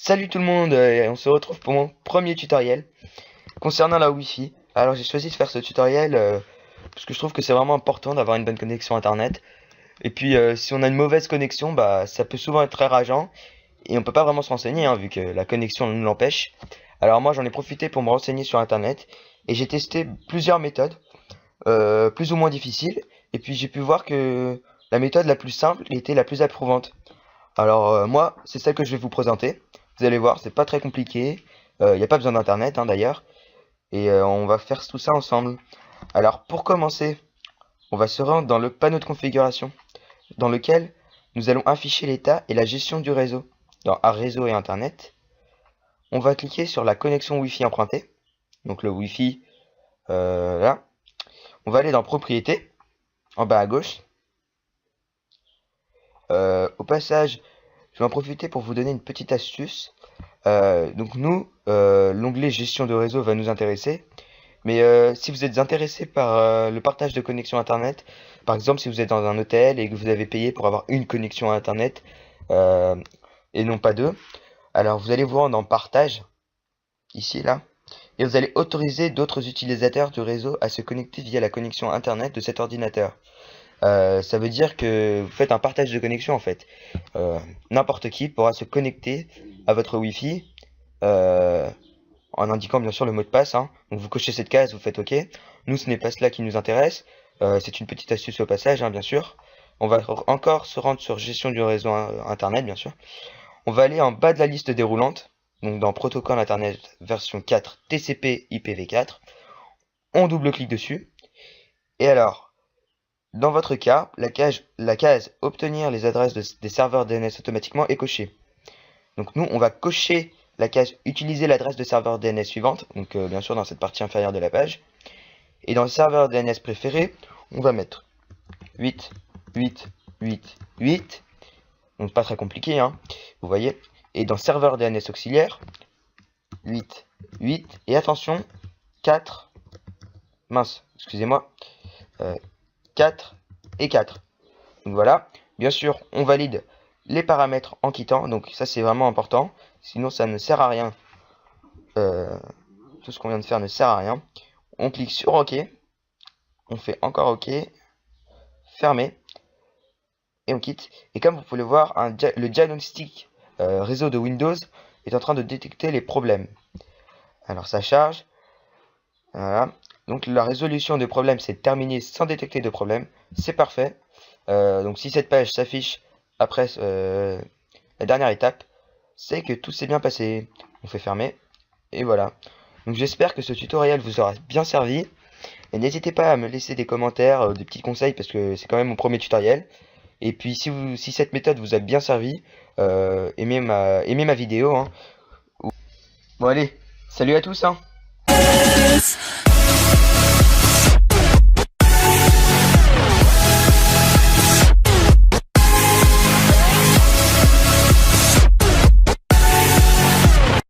Salut tout le monde, on se retrouve pour mon premier tutoriel concernant la Wi-Fi. Alors j'ai choisi de faire ce tutoriel parce que je trouve que c'est vraiment important d'avoir une bonne connexion internet. Et puis si on a une mauvaise connexion, bah ça peut souvent être très rageant et on peut pas vraiment se renseigner vu que la connexion nous l'empêche. Alors moi j'en ai profité pour me renseigner sur internet et j'ai testé plusieurs méthodes, plus ou moins difficiles. Et puis j'ai pu voir que la méthode la plus simple était la plus approuvante. Alors moi, c'est celle que je vais vous présenter. Vous allez voir, c'est pas très compliqué. Il n'y a pas besoin d'internet d'ailleurs. Et on va faire tout ça ensemble. Alors pour commencer, on va se rendre dans le panneau de configuration, dans lequel nous allons afficher l'état et la gestion du réseau. Dans un réseau et internet, on va cliquer sur la connexion Wi-Fi empruntée. Donc le Wi-Fi, là. On va aller dans propriétés, en bas à gauche. Au passage, je vais en profiter pour vous donner une petite astuce. Donc nous, l'onglet gestion de réseau va nous intéresser. Mais si vous êtes intéressé par le partage de connexion internet, par exemple si vous êtes dans un hôtel et que vous avez payé pour avoir une connexion internet euh, et non pas deux, alors vous allez vous rendre en partage, ici là, et vous allez autoriser d'autres utilisateurs du réseau à se connecter via la connexion internet de cet ordinateur. Ça veut dire que vous faites un partage de connexion en fait. N'importe qui pourra se connecter à votre Wi-Fi en indiquant bien sûr le mot de passe. Donc vous cochez cette case, vous faites OK. Nous, ce n'est pas cela qui nous intéresse. C'est une petite astuce au passage, bien sûr. On va encore se rendre sur gestion du réseau internet, bien sûr. On va aller en bas de la liste déroulante, donc dans protocole internet version 4 TCP IPv4. On double-clique dessus. Et alors, dans votre cas, la case obtenir les adresses des serveurs DNS automatiquement est cochée. Donc nous, on va cocher la case utiliser l'adresse de serveur DNS suivante, donc bien sûr dans cette partie inférieure de la page. Et dans le serveur DNS préféré, on va mettre 8, 8, 8, 8. Donc pas très compliqué, vous voyez. Et dans serveur DNS auxiliaire, 8, 8. Et attention, 4, mince, excusez-moi, 4 et 4. Donc voilà, bien sûr, on valide les paramètres en quittant, donc ça c'est vraiment important, sinon ça ne sert à rien. Tout ce qu'on vient de faire ne sert à rien. On clique sur OK, on fait encore OK, fermer, et on quitte. Et comme vous pouvez le voir, le diagnostic réseau de Windows est en train de détecter les problèmes. Alors ça charge, voilà. Donc la résolution des problèmes c'est terminé sans détecter de problème, c'est parfait. Donc si cette page s'affiche après la dernière étape, c'est que tout s'est bien passé. On fait fermer, et voilà. Donc j'espère que ce tutoriel vous aura bien servi. Et n'hésitez pas à me laisser des commentaires, des petits conseils, parce que c'est quand même mon premier tutoriel. Et puis si cette méthode vous a bien servi, aimez ma vidéo. Bon allez, salut à tous